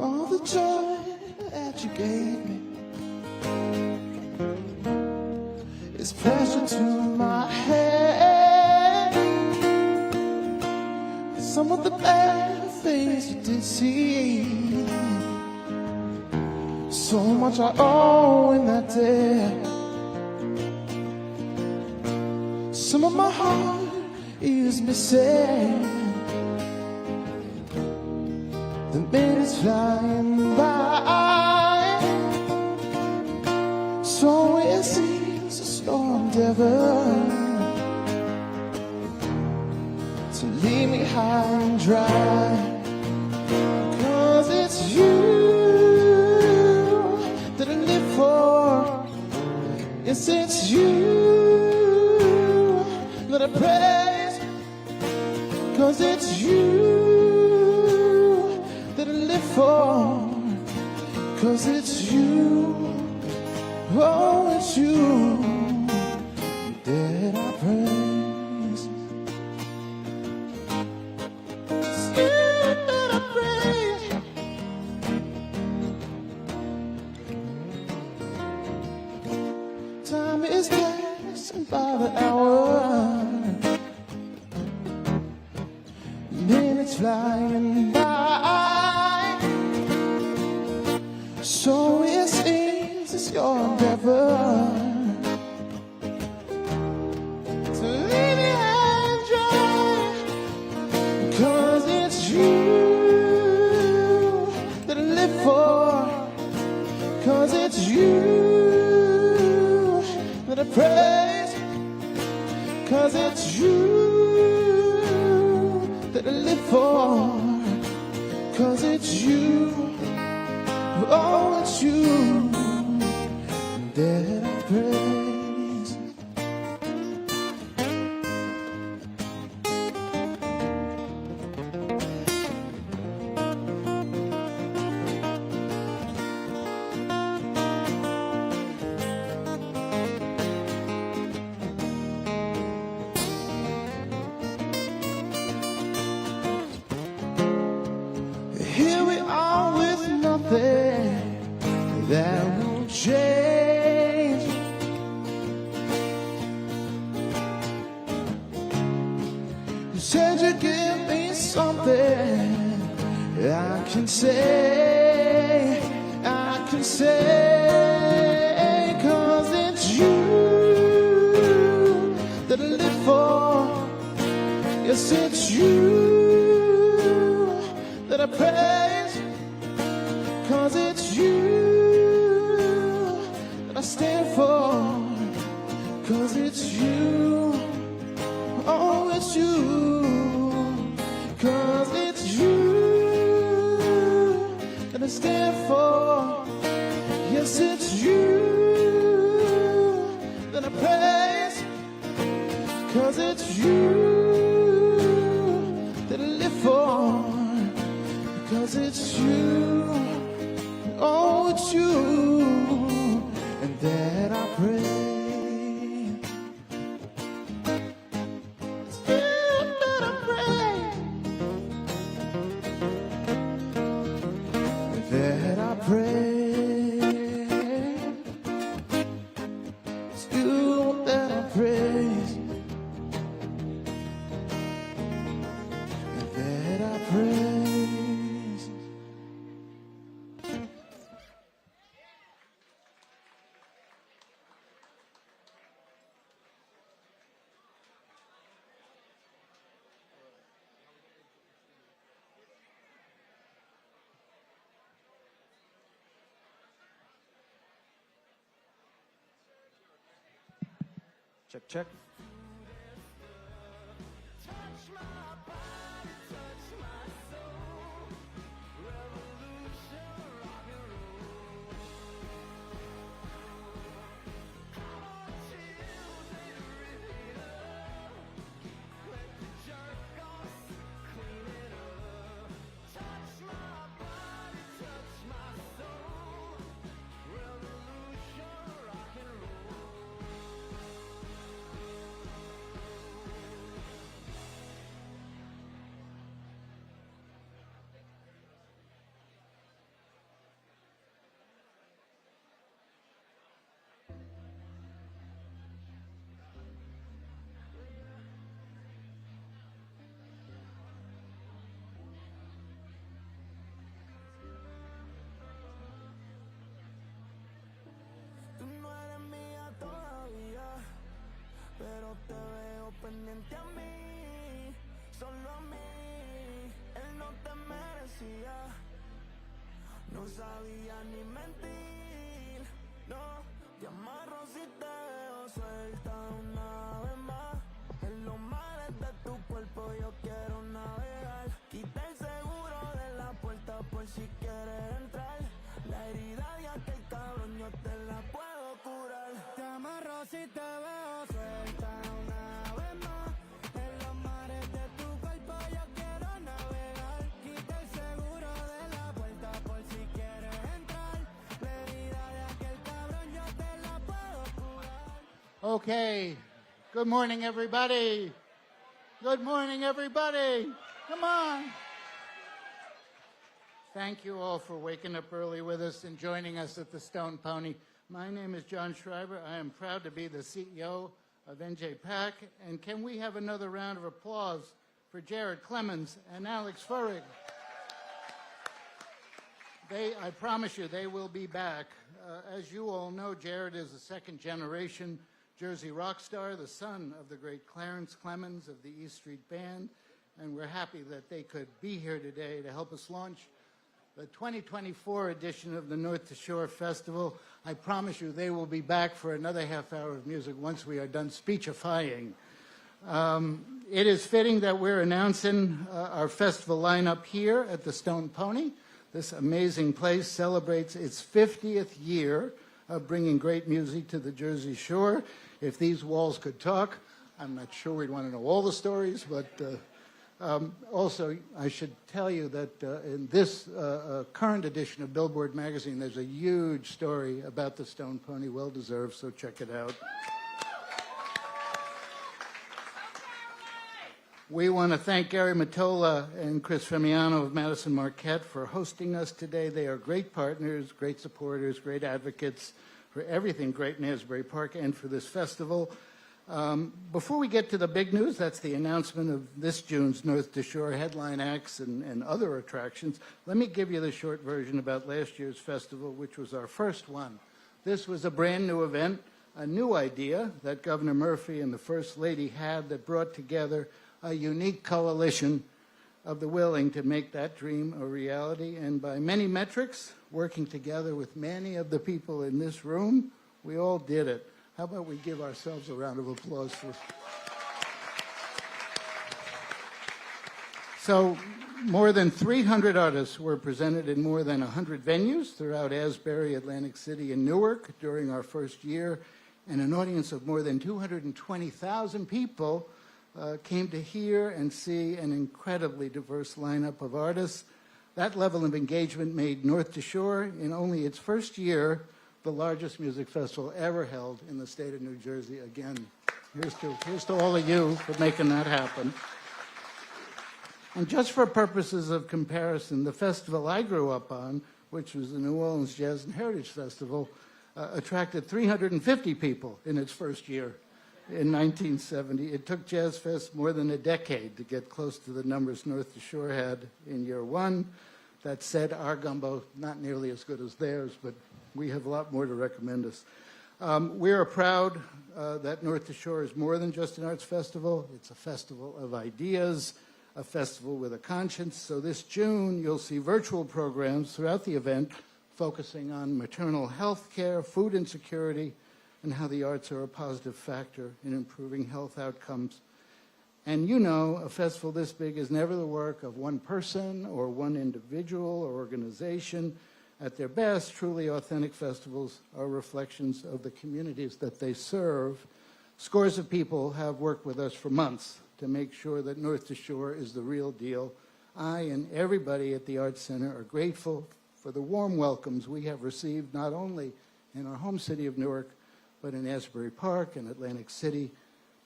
all the joy that you gave me. It's pressure to my head. Some of the bad things you did see. So much I owe in that day. Some of my heart is missing. The minutes flying by. So it seems a storm devil to leave me high and dry. 'Cause it's you that I live for. Yes, it's you that I praise. 'Cause it's you that I live for. 'Cause it's you, oh, it's you that I praise. It's you that I praise. Time is passing by the hour. Minutes flying by. So it seems it's your endeavor to leave me high and dry. 'Cause it's you that I live for. 'Cause it's you that I praise. 'Cause it's you that I live for. 'Cause it's you, oh, it's you that I praise. Here we are with nothing that will change. You said you'd give me something I can say, I can say. 'Cause it's you that I live for. Yes, it's you that I praise. 'Cause it's you that I stand for. 'Cause it's you, oh, it's you. 'Cause it's you that I stand for. Yes, it's you that I praise. 'Cause it's you that I live for. 'Cause it's you, oh, it's you, and that I pray. It's you that I pray, and that I pray. It's you that I praise, and that I pray. Check, check. hacía, no sabía ni mentir, no. Te amarro si te veo suelta una vez más. En los mares de tu cuerpo yo quiero navegar. Quita el seguro de la puerta por si quieres entrar. La herida de aquel cabrón yo te la puedo curar. Te amarro si te veo suelta una vez más. En los mares de tu cuerpo yo quiero navegar. Quita el seguro de la puerta por si quieres entrar. La herida de aquel cabrón yo te la puedo curar. Okay. Good morning, everybody. Good morning, everybody. Come on. Thank you all for waking up early with us and joining us at the Stone Pony. My name is John Schreiber. I am proud to be the CEO of NJPAC. And can we have another round of applause for Jared Clemens and Alex Furrig? I promise you, they will be back. As you all know, Jared is a second-generation Jersey rock star, the son of the great Clarence Clemens of the E Street Band, and we're happy that they could be here today to help us launch the 2024 edition of the North to Shore Festival. I promise you they will be back for another half hour of music once we are done speechifying. It is fitting that we're announcing our festival lineup here at the Stone Pony. This amazing place celebrates its 50th year of bringing great music to the Jersey Shore. If these walls could talk, I'm not sure we'd want to know all the stories, but also I should tell you that in this current edition of Billboard magazine, there's a huge story about the Stone Pony, well deserved, so check it out. We want to thank Gary Mottola and Chris Femiano of Madison Marquette for hosting us today. They are great partners, great supporters, great advocates for everything great in Asbury Park and for this festival. Before we get to the big news, that's the announcement of this June's North to Shore headline acts and other attractions, let me give you the short version about last year's festival, which was our first one. This was a brand new event, a new idea that Governor Murphy and the First Lady had that brought together a unique coalition of the willing to make that dream a reality. And by many metrics, working together with many of the people in this room, we all did it. How about we give ourselves a round of applause for... So more than 300 artists were presented in more than 100 venues throughout Asbury, Atlantic City, and Newark during our first year, and an audience of more than 220,000 people came to hear and see an incredibly diverse lineup of artists. That level of engagement made North to Shore, in only its first year, the largest music festival ever held in the state of New Jersey. Again, here's to all of you for making that happen. And just for purposes of comparison, the festival I grew up on, which was the New Orleans Jazz and Heritage Festival, attracted 350 people in its first year. In 1970, it took Jazz Fest more than a decade to get close to the numbers North to Shore had in year one. That said, our gumbo, not nearly as good as theirs, but we have a lot more to recommend us. We are proud that North to Shore is more than just an arts festival. It's a festival of ideas, a festival with a conscience. So this June, you'll see virtual programs throughout the event focusing on maternal health care, food insecurity, and how the arts are a positive factor in improving health outcomes. And you know, a festival this big is never the work of one person or one individual or organization. At their best, truly authentic festivals are reflections of the communities that they serve. Scores of people have worked with us for months to make sure that North to Shore is the real deal. I and everybody at the Arts Center are grateful for the warm welcomes we have received, not only in our home city of Newark, but in Asbury Park and Atlantic City,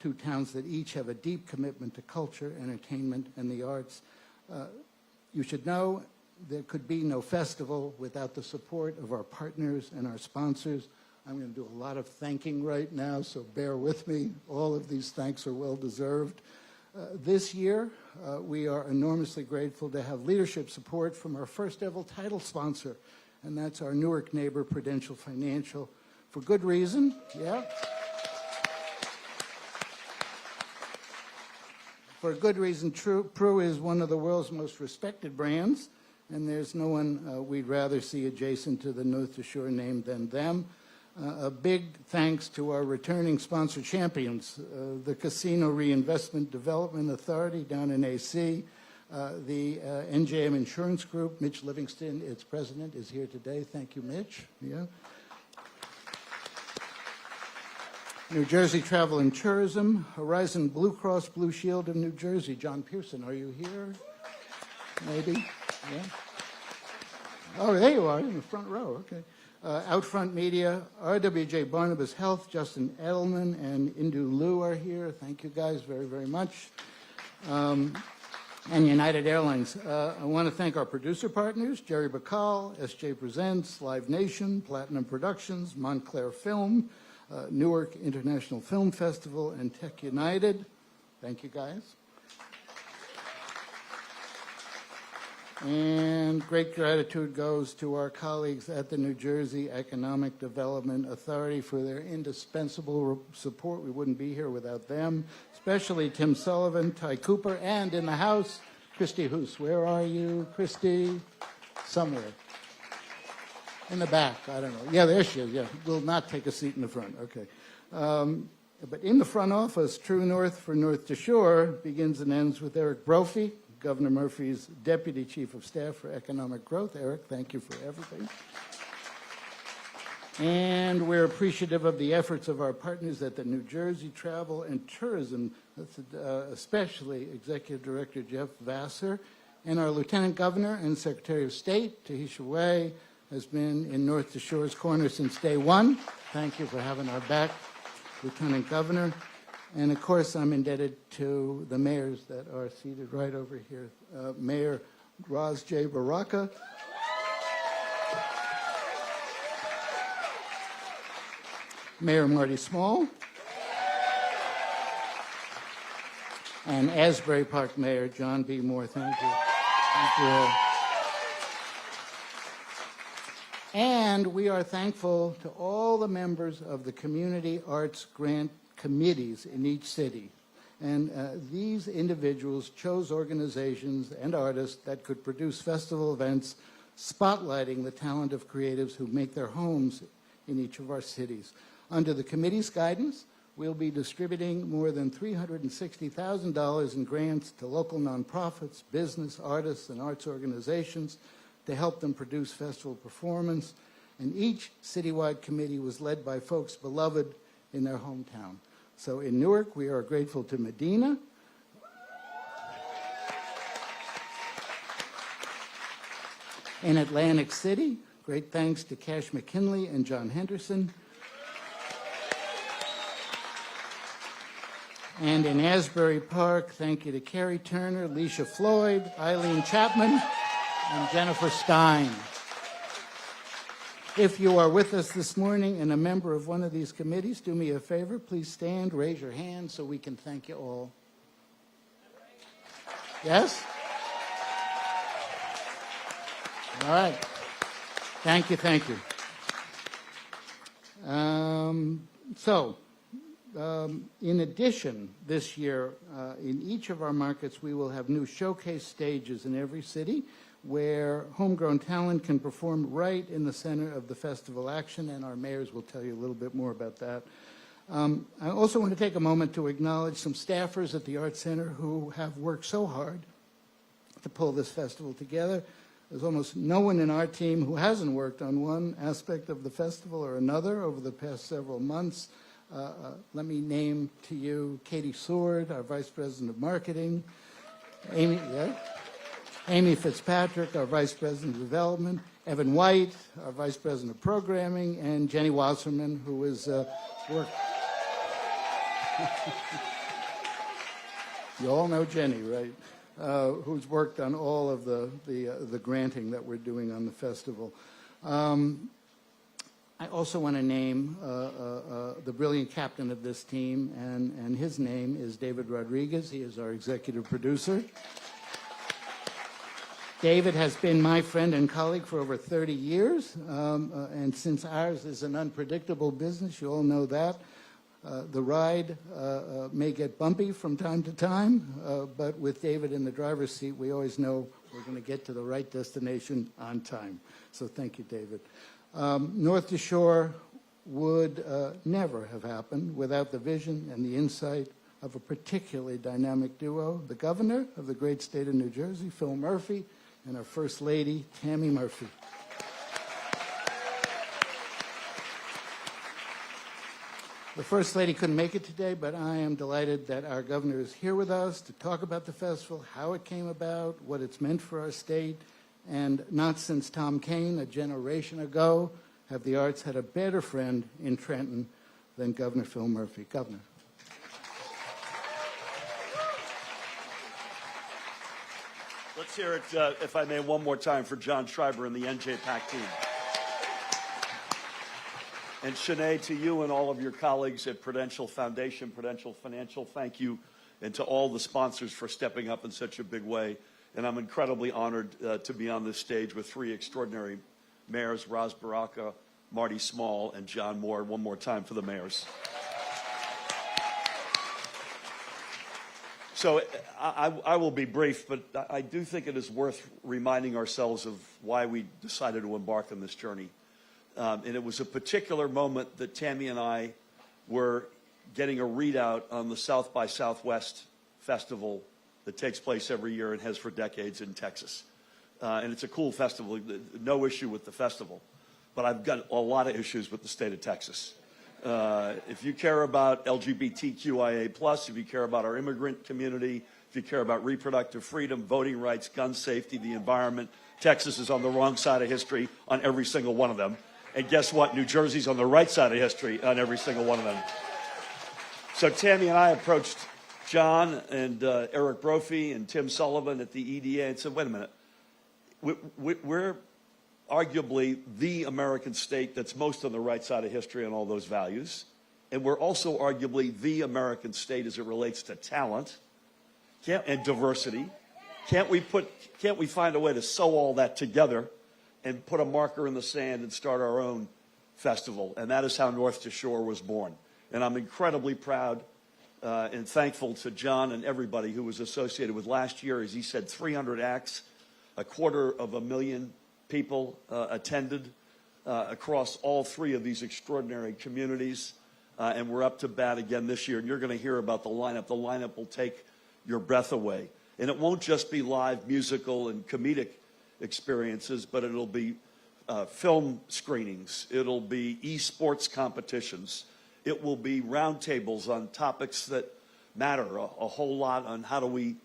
two towns that each have a deep commitment to culture, entertainment, and the arts. You should know there could be no festival without the support of our partners and our sponsors. I'm going to do a lot of thanking right now, so bear with me. All of these thanks are well deserved. This year, we are enormously grateful to have leadership support from our first ever title sponsor, and that's our Newark neighbor, Prudential Financial. For good reason, yeah. For good reason, Pru is one of the world's most respected brands, and there's no one we'd rather see adjacent to the North to Shore name than them. A big thanks to our returning sponsor champions, the Casino Reinvestment Development Authority down in AC, the NJM Insurance Group. Mitch Livingston, its president, is here today. Thank you, Mitch. Yeah. New Jersey Travel and Tourism, Horizon Blue Cross Blue Shield of New Jersey. John Pearson, are you here? Maybe? Yeah. Oh, there you are, in the front row. Okay. Outfront Media, RWJ Barnabas Health, Justin Edelman and Indu Liu are here. Thank you guys very, very much. And United Airlines. I want to thank our producer partners, Jerry Bacall, SJ Presents, Live Nation, Platinum Productions, Montclair Film, Newark International Film Festival, and Tech United. Thank you, guys. And great gratitude goes to our colleagues at the New Jersey Economic Development Authority for their indispensable support. We wouldn't be here without them, especially Tim Sullivan, Ty Cooper, and in the house, Christy Hoos. Where are you, Christy? Somewhere. In the back, I don't know. Yeah, there she is. Yeah, will not take a seat in the front. Okay. But in the front office, True North for North to Shore begins and ends with Eric Brophy, Governor Murphy's Deputy Chief of Staff for Economic Growth. Eric, thank you for everything. And we're appreciative of the efforts of our partners at the New Jersey Travel and Tourism, especially Executive Director Jeff Vassar, and our Lieutenant Governor and Secretary of State, Tahisha Way, has been in North to Shore's corner since day one. Thank you for having our back, Lieutenant Governor. And of course, I'm indebted to the mayors that are seated right over here. Mayor Raz J. Baraka. Mayor Marty Small. And Asbury Park Mayor John B. Moore. Thank you. Thank you all. And we are thankful to all the members of the Community Arts Grant Committees in each city. And these individuals chose organizations and artists that could produce festival events spotlighting the talent of creatives who make their homes in each of our cities. Under the committee's guidance, we'll be distributing more than $360,000 in grants to local nonprofits, business, artists, and arts organizations to help them produce festival performance. And each citywide committee was led by folks beloved in their hometown. So in Newark, we are grateful to Medina. In Atlantic City, great thanks to Cash McKinley and John Henderson. And in Asbury Park, thank you to Carrie Turner, Leisha Floyd, Eileen Chapman, and Jennifer Stein. If you are with us this morning and a member of one of these committees, do me a favor, please stand, raise your hand so we can thank you all. Yes? All right. Thank you, thank you. In addition, this year, in each of our markets, we will have new showcase stages in every city where homegrown talent can perform right in the center of the festival action, and our mayors will tell you a little bit more about that. I also want to take a moment to acknowledge some staffers at the Arts Center who have worked so hard to pull this festival together. There's almost no one in our team who hasn't worked on one aspect of the festival or another over the past several months. Let me name to you Katie Sword, our Vice President of Marketing, Amy Fitzpatrick, our Vice President of Development, Evan White, our Vice President of Programming, and Jenny Wasserman, who is work. You all know Jenny, right? Who's worked on all of the granting that we're doing on the festival. I also want to name the brilliant captain of this team, and his name is David Rodriguez. He is our executive producer. David has been my friend and colleague for over 30 years, and since ours is an unpredictable business, you all know that. The ride may get bumpy from time to time, but with David in the driver's seat, we always know we're going to get to the right destination on time. So thank you, David. North to Shore would never have happened without the vision and the insight of a particularly dynamic duo, the governor of the great state of New Jersey, Phil Murphy, and our First Lady, Tammy Murphy. The First Lady couldn't make it today, but I am delighted that our governor is here with us to talk about the festival, how it came about, what it's meant for our state, and not since Tom Kane, a generation ago, have the arts had a better friend in Trenton than Governor Phil Murphy. Governor. Let's hear it, if I may, one more time for John Schreiber and the NJPAC team. And Sinead, to you and all of your colleagues at Prudential Foundation, Prudential Financial, thank you, and to all the sponsors for stepping up in such a big way. And I'm incredibly honored to be on this stage with three extraordinary mayors, Ros Baraka, Marty Small, and John Moore. One more time for the mayors. So I will be brief, but I do think it is worth reminding ourselves of why we decided to embark on this journey. And it was a particular moment that Tammy and I were getting a readout on the South by Southwest festival that takes place every year and has for decades in Texas. And it's a cool festival, no issue with the festival. But I've got a lot of issues with the state of Texas. If you care about LGBTQIA+, if you care about our immigrant community, if you care about reproductive freedom, voting rights, gun safety, the environment, Texas is on the wrong side of history on every single one of them. And guess what? New Jersey's on the right side of history on every single one of them. So Tammy and I approached John and Eric Brophy and Tim Sullivan at the EDA and said, wait a minute, we're arguably the American state that's most on the right side of history on all those values. And we're also arguably the American state as it relates to talent and diversity. Can't we find a way to sew all that together and put a marker in the sand and start our own festival? And that is how North to Shore was born. And I'm incredibly proud and thankful to John and everybody who was associated with last year. As he said, 300 acts, 250,000 people attended across all three of these extraordinary communities. And we're up to bat again this year. And you're going to hear about the lineup. The lineup will take your breath away. And it won't just be live musical and comedic experiences, but it'll be film screenings. It'll be esports competitions. It will be roundtables on topics that matter a whole lot on how do we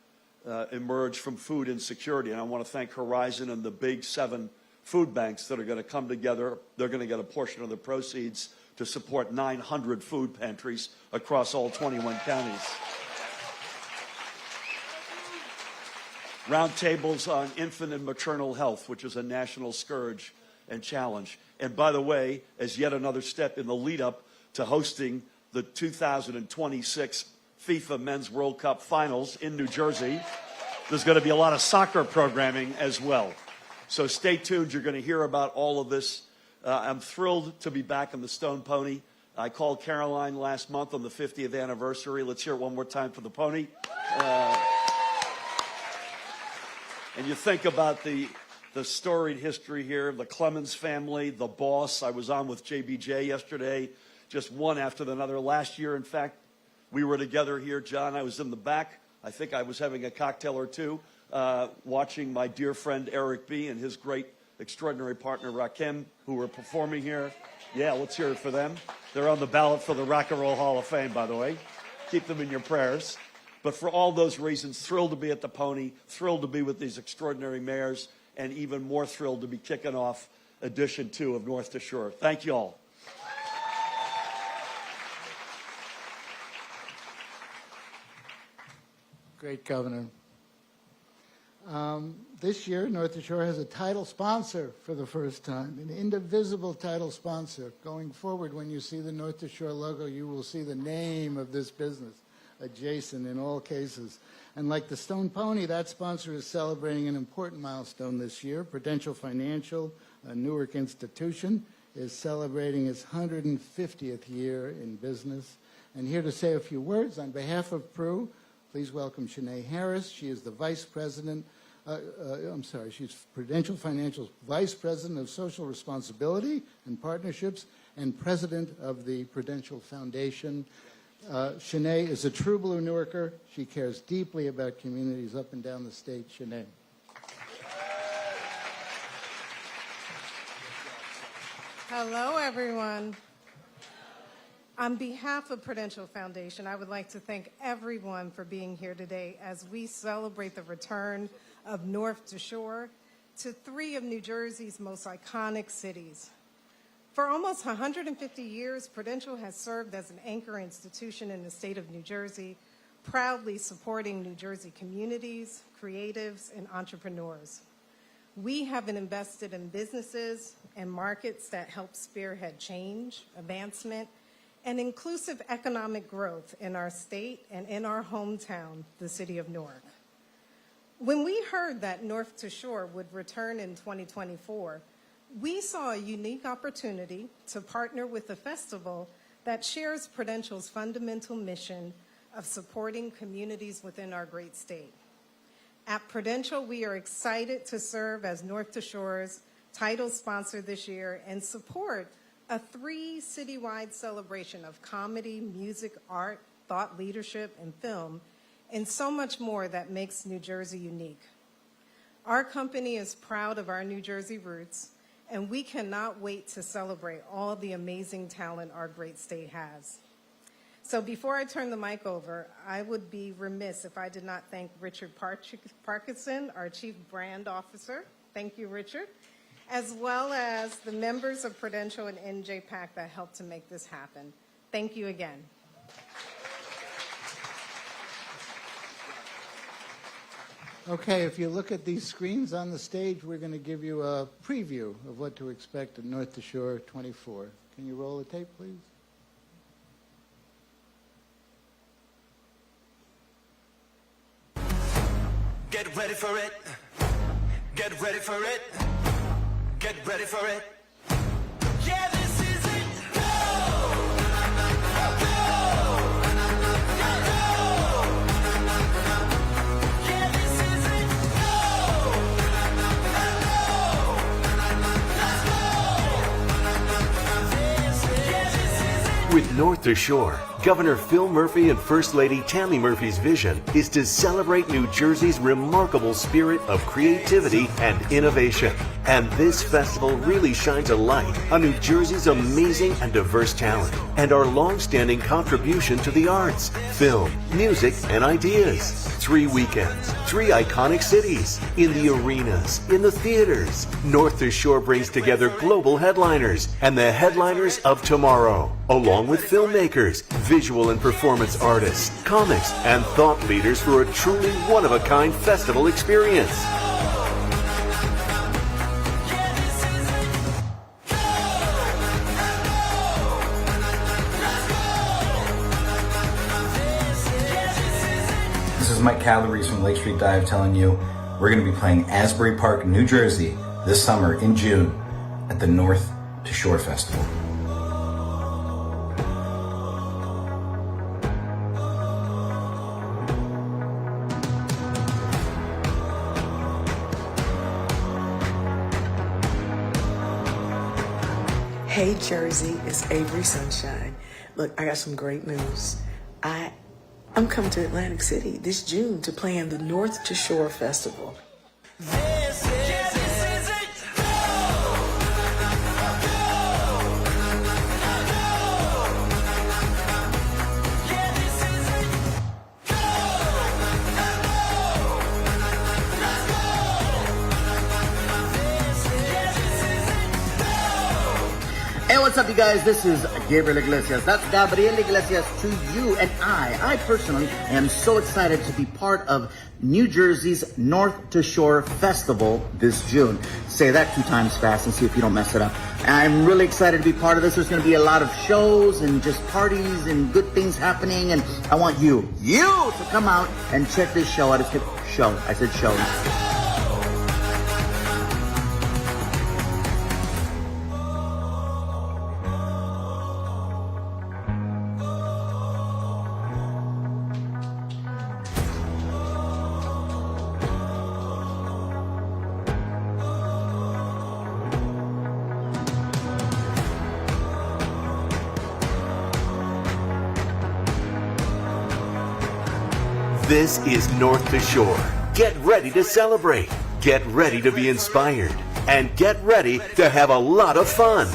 emerge from food insecurity. And I want to thank Horizon and the big 7 food banks that are going to come together. They're going to get a portion of the proceeds to support 900 food pantries across all 21 counties. Roundtables on infant and maternal health, which is a national scourge and challenge. And by the way, as yet another step in the lead up to hosting the 2026 FIFA Men's World Cup Finals in New Jersey, there's going to be a lot of soccer programming as well. So stay tuned. You're going to hear about all of this. I'm thrilled to be back on the Stone Pony. I called Caroline last month on the 50th anniversary. Let's hear it one more time for the pony. And you think about the storied history here, the Clemens family, the boss. I was on with JBJ yesterday, just one after another. Last year, in fact, we were together here, John. I was in the back. I think I was having a cocktail or two, watching my dear friend Eric B. and his great, extraordinary partner Rakim, who were performing here. Yeah, let's hear it for them. They're on the ballot for the Rock and Roll Hall of Fame, by the way. Keep them in your prayers. But for all those reasons, thrilled to be at the Pony, thrilled to be with these extraordinary mayors, and even more thrilled to be kicking off edition 2 of North to Shore. Thank you all. Great, Governor. This year, North to Shore has a title sponsor for the first time, an indivisible title sponsor. Going forward, when you see the North to Shore logo, you will see the name of this business adjacent in all cases. And like the Stone Pony, that sponsor is celebrating an important milestone this year. Prudential Financial, a Newark institution, is celebrating its 150th year in business. And here to say a few words on behalf of Pru, please welcome Shanae Harris. She is the Vice President She's Prudential Financial's Vice President of Social Responsibility and Partnerships and President of the Prudential Foundation. Shanae is a true blue Newarker. She cares deeply about communities up and down the state. Shanae. Hello, everyone. On behalf of Prudential Foundation, I would like to thank everyone for being here today as we celebrate the return of North to Shore to three of New Jersey's most iconic cities. For almost 150 years, Prudential has served as an anchor institution in the state of New Jersey, proudly supporting New Jersey communities, creatives, and entrepreneurs. We have been invested in businesses and markets that help spearhead change, advancement, and inclusive economic growth in our state and in our hometown, the city of Newark. When we heard that North to Shore would return in 2024, we saw a unique opportunity to partner with a festival that shares Prudential's fundamental mission of supporting communities within our great state. At Prudential, we are excited to serve as North to Shore's title sponsor this year and support a 3 citywide celebration of comedy, music, art, thought leadership, and film, and so much more that makes New Jersey unique. Our company is proud of our New Jersey roots, and we cannot wait to celebrate all the amazing talent our great state has. So before I turn the mic over, I would be remiss if I did not thank Richard Parkinson, our Chief Brand Officer. Thank you, Richard. As well as the members of Prudential and NJPAC that helped to make this happen. Thank you again. Okay, if you look at these screens on the stage, we're going to give you a preview of what to expect at North to Shore 24. Can you roll the tape, please? Get ready for it. Get ready for it. Get ready for it. Yeah, this is it. Go! Go! Go! Yeah, this is it. Go! Let's go! With North to Shore, Governor Phil Murphy and First Lady Tammy Murphy's vision is to celebrate New Jersey's remarkable spirit of creativity and innovation. And this festival really shines a light on New Jersey's amazing and diverse talent and our long-standing contribution to the arts, film, music, and ideas. 3 weekends, 3 iconic cities, in the arenas, in the theaters. North to Shore brings together global headliners and the headliners of tomorrow, along with filmmakers, visual and performance artists, comics, and thought leaders for a truly one-of-a-kind festival experience. This is Mike Calabrese from Lake Street Dive telling you we're going to be playing Asbury Park, New Jersey this summer in June at the North to Shore Festival. Hey Jersey, it's Avery Sunshine. Look, I got some great news. I'm coming to Atlantic City this June to play in the North to Shore Festival. This is it. Go! Yeah, this is it. Go! Let's go! Hey, what's up, you guys? This is Gabriel Iglesias. That's Gabriel Iglesias to you and I personally am so excited to be part of New Jersey's North to Shore Festival this June. Say that 2 times fast and see if you don't mess it up. I'm really excited to be part of this. There's going to be a lot of shows and just parties and good things happening. And I want you to come out and check this show out. I said show. This is North to Shore. Get ready to celebrate. Get ready to be inspired. And get ready to have a lot of fun.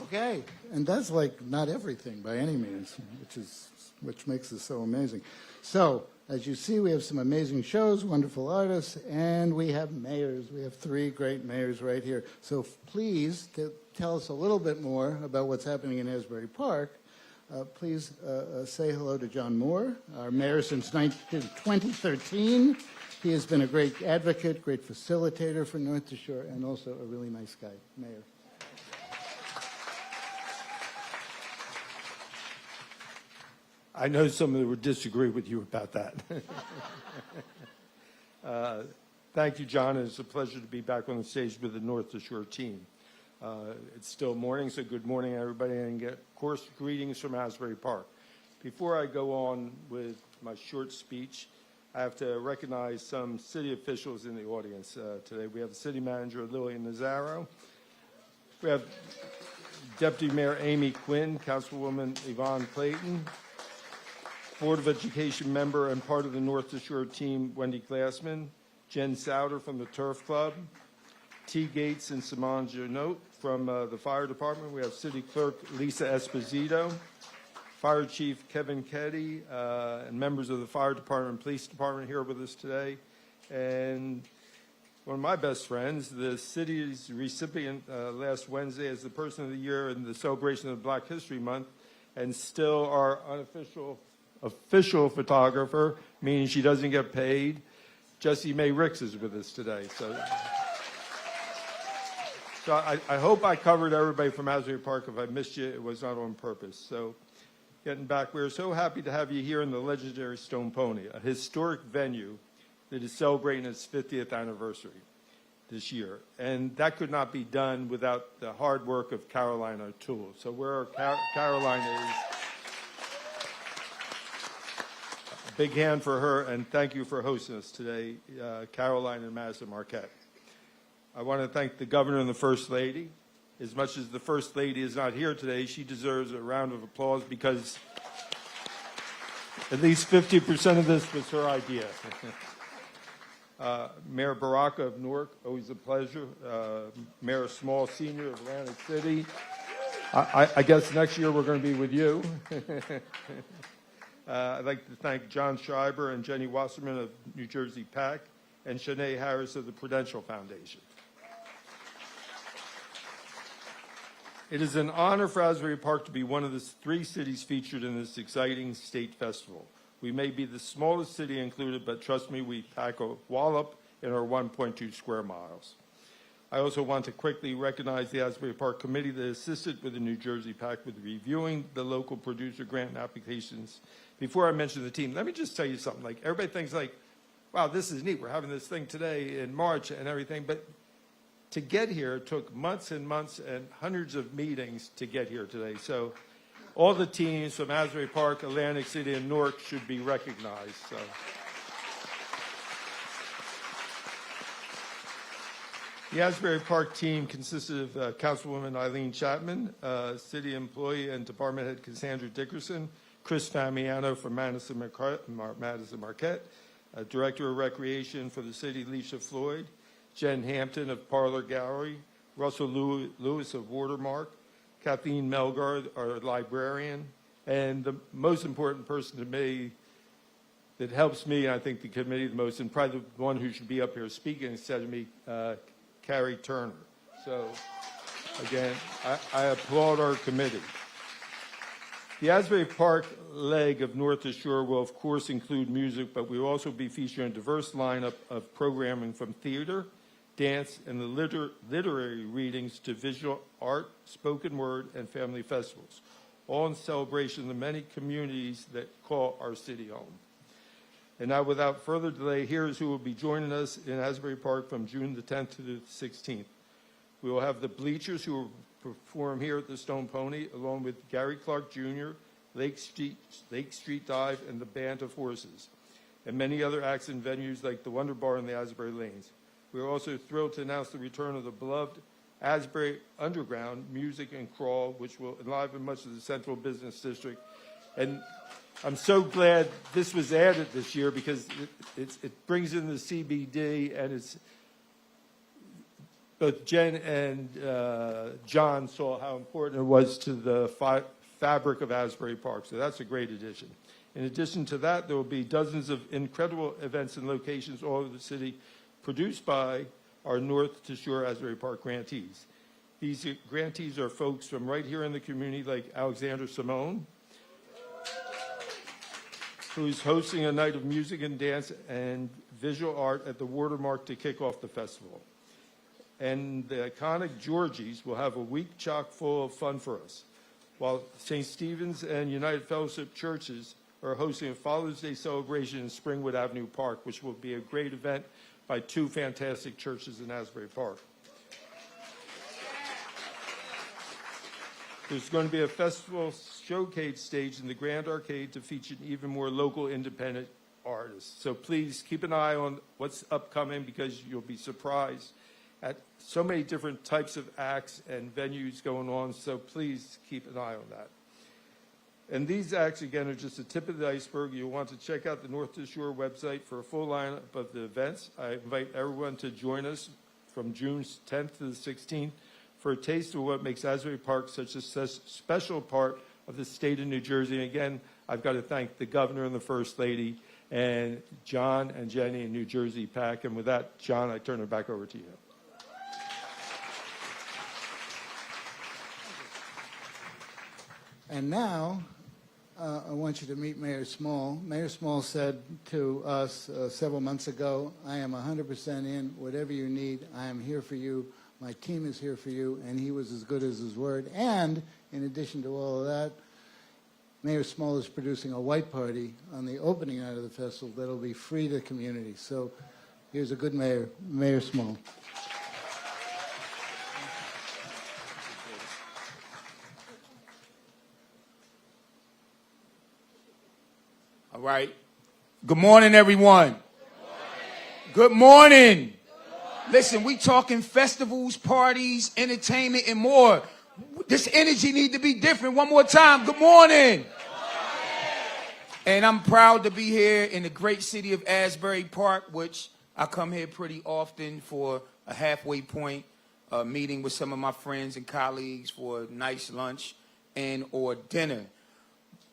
Okay, and that's like not everything by any means, which makes it so amazing. So, as you see, we have some amazing shows, wonderful artists, and we have mayors. We have 3 great mayors right here. So please tell us a little bit more about what's happening in Asbury Park. Please say hello to John Moore, our mayor since 2013. He has been a great advocate, great facilitator for North to Shore, and also a really nice guy. Mayor. I know some of you would disagree with you about that. Thank you, John. It's a pleasure to be back on the stage with the North to Shore team. It's still morning, so good morning, everybody, and of course, greetings from Asbury Park. Before I go on with my short speech, I have to recognize some city officials in the audience today. We have the city manager, Lillian Nazaro. We have Deputy Mayor Amy Quinn, Councilwoman Yvonne Clayton, Board of Education member and part of the North to Shore team, Wendy Glassman, Jen Souter from the Turf Club, T. Gates and Simone Janot from the Fire Department. We have City Clerk Lisa Esposito, Fire Chief Kevin Keddy, and members of the Fire Department and Police Department here with us today. And one of my best friends, the city's recipient last Wednesday as the Person of the Year in the celebration of Black History Month, and still our unofficial official photographer, meaning she doesn't get paid. Jessie Mae Ricks is with us today. So I hope I covered everybody from Asbury Park. If I missed you, it was not on purpose. So getting back, we're so happy to have you here in the legendary Stone Pony, a historic venue that is celebrating its 50th anniversary this year. And that could not be done without the hard work of Caroline O'Toole. So where Caroline is, big hand for her, and thank you for hosting us today, Caroline and Madison Marquette. I want to thank the governor and the First Lady. As much as the First Lady is not here today, she deserves a round of applause because at least 50% of this was her idea. Mayor Baraka of Newark, always a pleasure. Mayor Small Sr. of Atlantic City. I guess next year we're going to be with you. I'd like to thank John Schreiber and Jenny Wasserman of New Jersey PAC and Shanae Harris of the Prudential Foundation. It is an honor for Asbury Park to be one of the 3 cities featured in this exciting state festival. We may be the smallest city included, but trust me, we pack a wallop in our 1.2 square miles. I also want to quickly recognize the Asbury Park Committee that assisted with the New Jersey PAC with reviewing the local producer grant applications. Before I mention the team, let me just tell you something. Like, everybody thinks like, wow, this is neat. We're having this thing today in March and everything. But to get here took months and months and hundreds of meetings to get here today. So all the teams from Asbury Park, Atlantic City, and Newark should be recognized. So. The Asbury Park team consisted of Councilwoman Eileen Chapman, City Employee and Department Head Cassandra Dickerson, Chris Famiano from Madison Marquette, Director of Recreation for the City, Leisha Floyd, Jen Hampton of Parlor Gallery, Russell Lewis of Watermark, Kathleen Melgard, our librarian, and the most important person to me that helps me, and I think the committee the most, and probably the one who should be up here speaking instead of me, Carrie Turner. So, again, I applaud our committee. The Asbury Park leg of North to Shore will, of course, include music, but we will also be featuring a diverse lineup of programming from theater, dance, and the literary readings to visual art, spoken word, and family festivals, all in celebration of the many communities that call our city home. And now, without further delay, here's who will be joining us in Asbury Park from June the 10th to the 16th. We will have the Bleachers, who will perform here at the Stone Pony, along with Gary Clark Jr., Lake Street Dive, and the Band of Horses, and many other acts and venues like the Wonder Bar and the Asbury Lanes. We are also thrilled to announce the return of the beloved Asbury Underground Music and Crawl, which will enliven much of the central business district. And I'm so glad this was added this year because it brings in the CBD, and it's both Jen and John saw how important it was to the fabric of Asbury Park, so that's a great addition. In addition to that, there will be dozens of incredible events and locations all over the city produced by our North to Shore Asbury Park grantees. These grantees are folks from right here in the community, like Alexander Simone, who's hosting a night of music and dance and visual art at the Watermark to kick off the festival. And the iconic Georgies will have a week chock full of fun for us, while St. Stephen's and United Fellowship Churches are hosting a Father's Day celebration in Springwood Avenue Park, which will be a great event by two fantastic churches in Asbury Park. There's going to be a festival showcase stage in the Grand Arcade to feature even more local independent artists. So please keep an eye on what's upcoming, because you'll be surprised at so many different types of acts and venues going on. So please keep an eye on that. And these acts, again, are just the tip of the iceberg. You'll want to check out the North to Shore website for a full lineup of the events. I invite everyone to join us from June 10th to the 16th for a taste of what makes Asbury Park such a special part of the state of New Jersey. And again, I've got to thank the governor and the First Lady, and John and Jenny and New Jersey PAC. And with that, John, I turn it back over to you. And now, I want you to meet Mayor Small. Mayor Small said to us several months ago, I am 100% in. Whatever you need, I am here for you. My team is here for you. And he was as good as his word. And in addition to all of that, Mayor Small is producing a white party on the opening night of the festival that will be free to the community. So here's a good mayor, Mayor Small. All right. Good morning, everyone. Good morning. Listen, we talking festivals, parties, entertainment, and more. This energy need to be different. One more time. Good morning. And I'm proud to be here in the great city of Asbury Park, which I come here pretty often for a halfway point meeting with some of my friends and colleagues for a nice lunch and or dinner.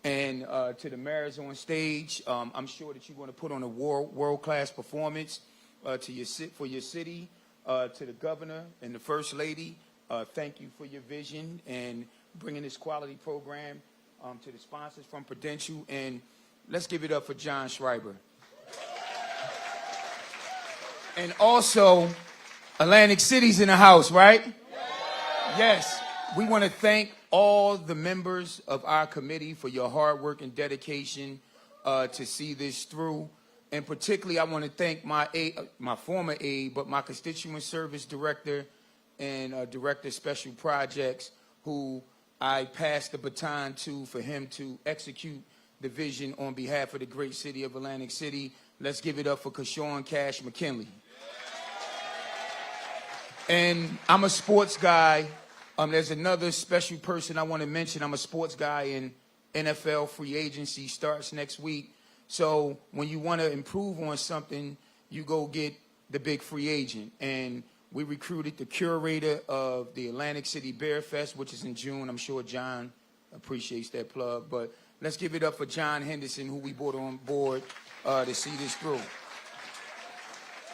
And to the mayors on stage, I'm sure that you're going to put on a world-class performance for your city. To the governor and the First Lady, thank you for your vision and bringing this quality program to the sponsors from Prudential. And let's give it up for John Schreiber. And also, Atlantic City's in the house, right? Yes. We want to thank all the members of our committee for your hard work and dedication to see this through. And particularly, I want to thank my former aide, but my constituent service director and director of special projects, who I passed the baton to for him to execute the vision on behalf of the great city of Atlantic City. Let's give it up for Keshawn Cash McKinley. And I'm a sports guy. There's another special person I want to mention. I'm a sports guy, and NFL free agency starts next week. So when you want to improve on something, you go get the big free agent. And we recruited the curator of the Atlantic City Bear Fest, which is in June. I'm sure John appreciates that plug. But let's give it up for John Henderson, who we brought on board to see this through.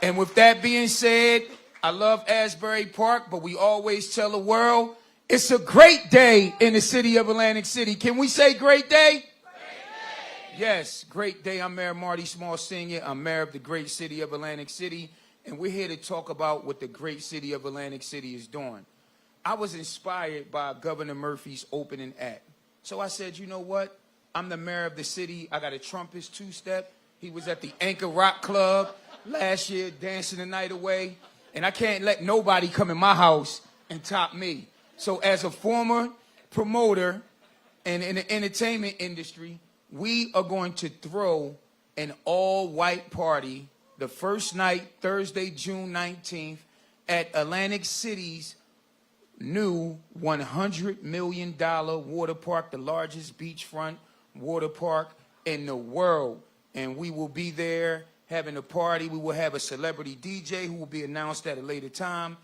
And with that being said, I love Asbury Park, but we always tell the world it's a great day in the city of Atlantic City. Can we say great day? Yes, great day. I'm Mayor Marty Small Sr. I'm mayor of the great city of Atlantic City, and we're here to talk about what the great city of Atlantic City is doing. I was inspired by Governor Murphy's opening act. So I said, you know what? I'm the mayor of the city. I got a Trumpist two-step. He was at the Anchor Rock Club last year dancing the night away. And I can't let nobody come in my house and top me. So as a former promoter and in the entertainment industry, we are going to throw an all-white party the first night, Thursday, June 19th, at Atlantic City's new $100 million water park, the largest beachfront water park in the world. And we will be there having a party. We will have a celebrity DJ who will be announced at a later time.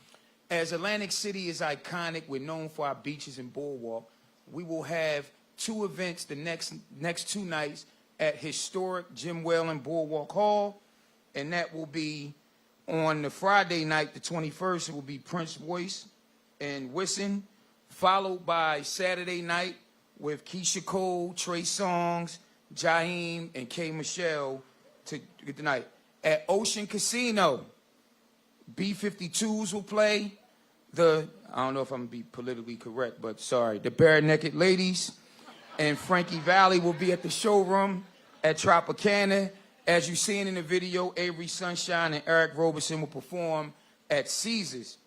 As Atlantic City is iconic, we're known for our beaches and boardwalk. We will have two events the next 2 nights at historic Jim Whalen Boardwalk Hall, and that will be on the Friday night, the 21st. It will be Prince Royce and Whiston, followed by Saturday night with Keisha Cole, Trey Songz, Jaheim, and K. Michelle to get the night. At Ocean Casino, B-52s will play. I don't know if I'm going to be politically correct, but sorry, the Bare Naked Ladies and Frankie Valli will be at the showroom at Tropicana. As you've seen in the video, Avery Sunshine and Eric Roberson will perform at Caesars.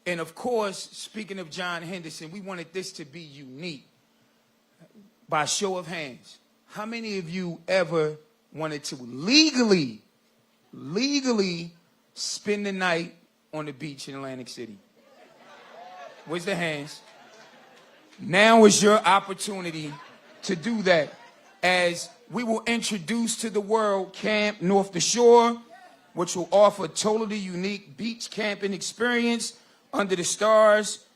And of course, speaking of John Henderson, we wanted this to be unique. By show of hands, how many of you ever wanted to legally spend the night on the beach in Atlantic City? Where's the hands? Now is your opportunity to do that, as we will introduce to the world Camp North to Shore, which will offer a totally unique beach camping experience under the stars.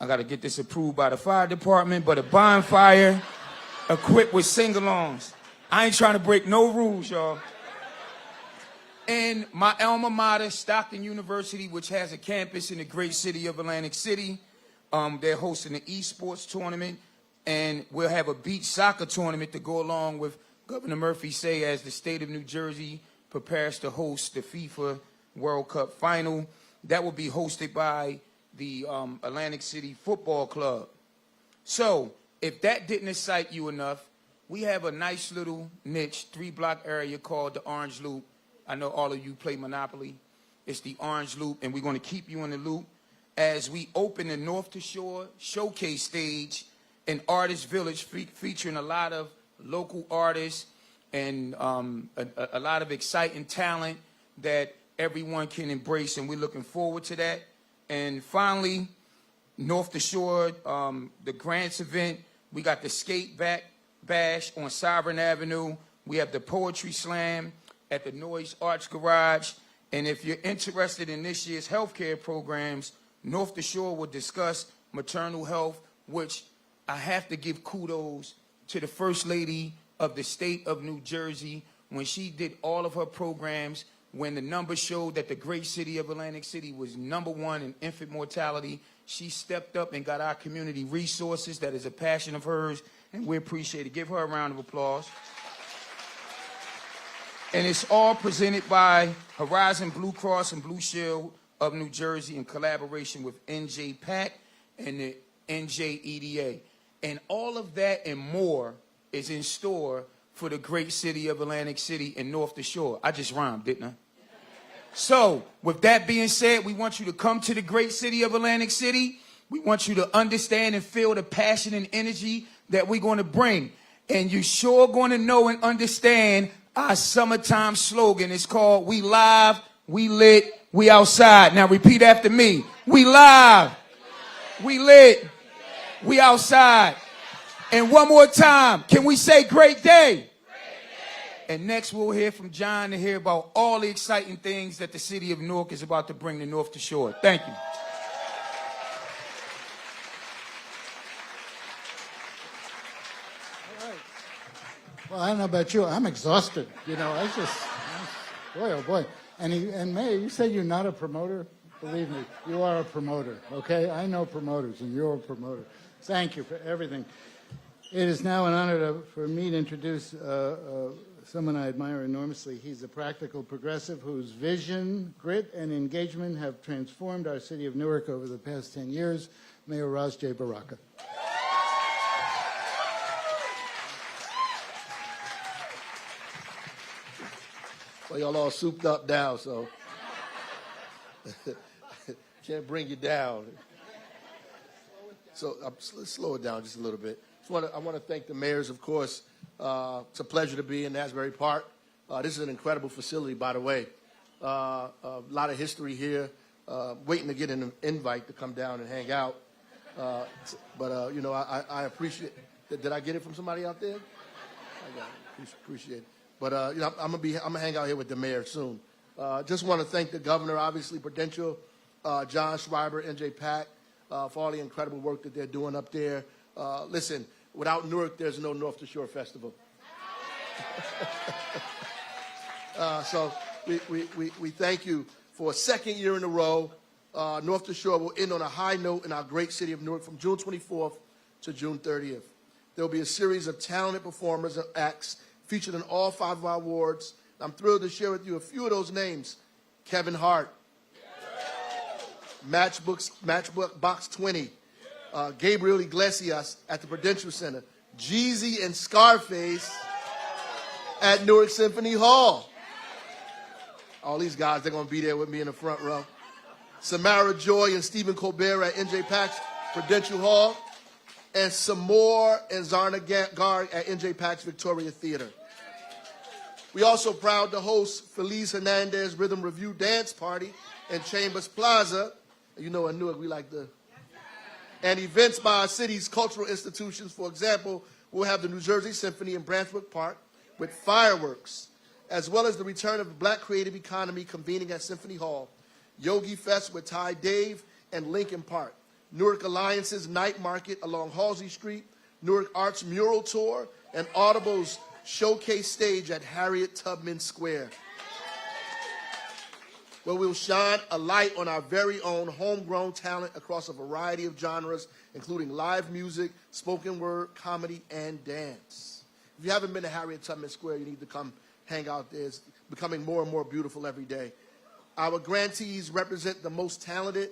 I got to get this approved by the fire department, but a bonfire equipped with sing-alongs. I ain't trying to break no rules, y'all. And my alma mater, Stockton University, which has a campus in the great city of Atlantic City, they're hosting an esports tournament, and we'll have a beach soccer tournament to go along with Governor Murphy say as the state of New Jersey prepares to host the FIFA World Cup final. That will be hosted by the Atlantic City Football Club. So if that didn't excite you enough, we have a nice little niche 3-block area called the Orange Loop. I know all of you play Monopoly. It's the Orange Loop, and we're going to keep you in the loop as we open the North to Shore Showcase Stage, an artist village featuring a lot of local artists and a lot of exciting talent that everyone can embrace, and we're looking forward to that. And finally, North to Shore, the Grants event, we got the Skate Bash on Sovereign Avenue. We have the Poetry Slam at the Noise Arts Garage. And if you're interested in this year's healthcare programs, North to Shore will discuss maternal health, which I have to give kudos to the First Lady of the state of New Jersey when she did all of her programs, when the numbers showed that the great city of Atlantic City was #1 in infant mortality. She stepped up and got our community resources. That is a passion of hers, and we appreciate it. Give her a round of applause. And it's all presented by Horizon Blue Cross and Blue Shield of New Jersey in collaboration with NJPAC and the NJEDA. And all of that and more is in store for the great city of Atlantic City and North to Shore. I just rhymed, didn't I? So, with that being said, we want you to come to the great city of Atlantic City. We want you to understand and feel the passion and energy that we're going to bring. And you're sure going to know and understand our summertime slogan. It's called, we live, we lit, we outside. Now repeat after me. We live, we lit, we outside. And one more time, can we say great day? And next we'll hear from John to hear about all the exciting things that the city of Newark is about to bring to North to Shore. Thank you. All right. Well, I don't know about you. I'm exhausted. You know, boy, oh boy. And May, you said you're not a promoter? Believe me, you are a promoter, okay? I know promoters, and you're a promoter. Thank you for everything. It is now an honor for me to introduce someone I admire enormously. He's a practical progressive whose vision, grit, and engagement have transformed our city of Newark over the past 10 years. Mayor Ras J. Baraka. So y'all all souped up now, so can't bring you down. So let's slow it down just a little bit. I want to thank the mayors, of course. It's a pleasure to be in Asbury Park. This is an incredible facility, by the way. A lot of history here. Waiting to get an invite to come down and hang out. But you know, I appreciate it. Did I get it from somebody out there? I got it. Appreciate it. But you know, I'm gonna hang out here with the mayor soon. Just want to thank the governor, obviously, Prudential, John Schreiber, NJ Pack, for all the incredible work that they're doing up there. Listen, without Newark, there's no North to Shore Festival. So we thank you for a second year in a row. North to Shore will end on a high note in our great city of Newark from June 24th to June 30th. There will be a series of talented performers and acts featured in all 5 of our awards. I'm thrilled to share with you a few of those names. Kevin Hart, Matchbox 20, Gabriel Iglesias at the Prudential Center, Jeezy and Scarface at Newark Symphony Hall. All these guys, they're going to be there with me in the front row. Samara Joy and Stephen Colbert at NJ Pack's Prudential Hall, and Samore and Zarna Gard at NJ Pack's Victoria Theater. We also proud to host Feliz Hernandez Rhythm Review Dance Party in Chambers Plaza. You know, in Newark, we like the... And events by our city's cultural institutions. For example, we'll have the New Jersey Symphony in Branchbrook Park with fireworks, as well as the return of the Black Creative Economy convening at Symphony Hall, Yogi Fest with Ty Dave and Lincoln Park, Newark Alliance's Night Market along Halsey Street, Newark Arts Mural Tour, and Audible's Showcase Stage at Harriet Tubman Square, where we'll shine a light on our very own homegrown talent across a variety of genres, including live music, spoken word, comedy, and dance. If you haven't been to Harriet Tubman Square, you need to come hang out there. It's becoming more and more beautiful every day. Our grantees represent the most talented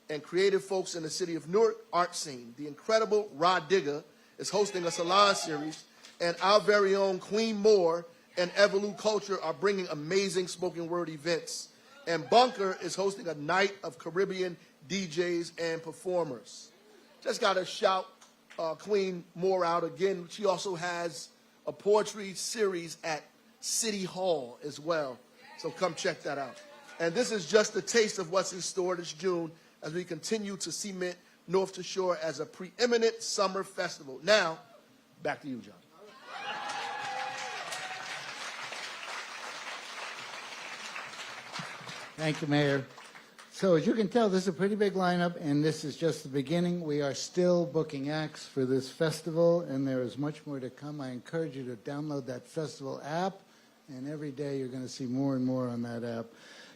and creative folks in the city of Newark art scene. The incredible Rod Digger is hosting a salon series, and our very own Queen Moore and Evolute Culture are bringing amazing spoken word events. And Bunker is hosting a night of Caribbean DJs and performers. Just got to shout Queen Moore out again. She also has a poetry series at City Hall as well. So come check that out. And this is just a taste of what's in store this June as we continue to cement North to Shore as a preeminent summer festival. Now, back to you, John. Thank you, Mayor. So as you can tell, this is a pretty big lineup, and this is just the beginning. We are still booking acts for this festival, and there is much more to come. I encourage you to download that festival app, and every day you're going to see more and more on that app.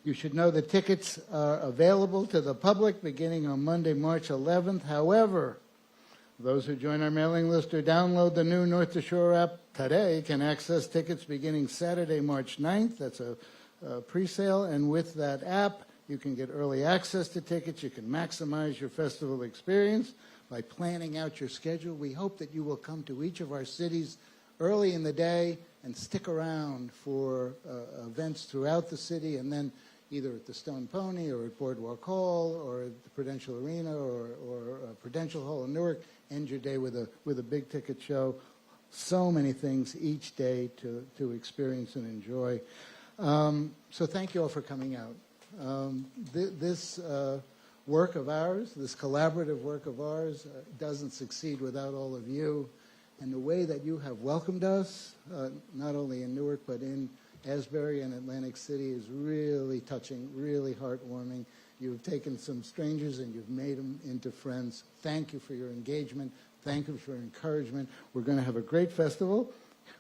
You should know the tickets are available to the public beginning on Monday, March 11th. However, those who join our mailing list or download the new North to Shore app today can access tickets beginning Saturday, March 9th. That's a pre-sale, and with that app, you can get early access to tickets. You can maximize your festival experience by planning out your schedule. We hope that you will come to each of our cities early in the day and stick around for events throughout the city, and then either at the Stone Pony or at Boardwalk Hall or at the Prudential Arena or Prudential Hall in Newark, end your day with a big ticket show. So many things each day to experience and enjoy. So thank you all for coming out. This work of ours, this collaborative work of ours, doesn't succeed without all of you. And the way that you have welcomed us, not only in Newark, but in Asbury and Atlantic City, is really touching, really heartwarming. You've taken some strangers and you've made them into friends. Thank you for your engagement. Thank you for your encouragement. We're going to have a great festival.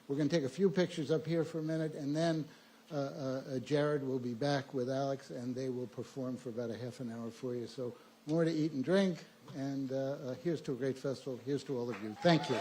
We're going to take a few pictures up here for a minute, and then Jared will be back with Alex, and they will perform for about a half an hour for you. So more to eat and drink, and here's to a great festival. Here's to all of you. Thank you.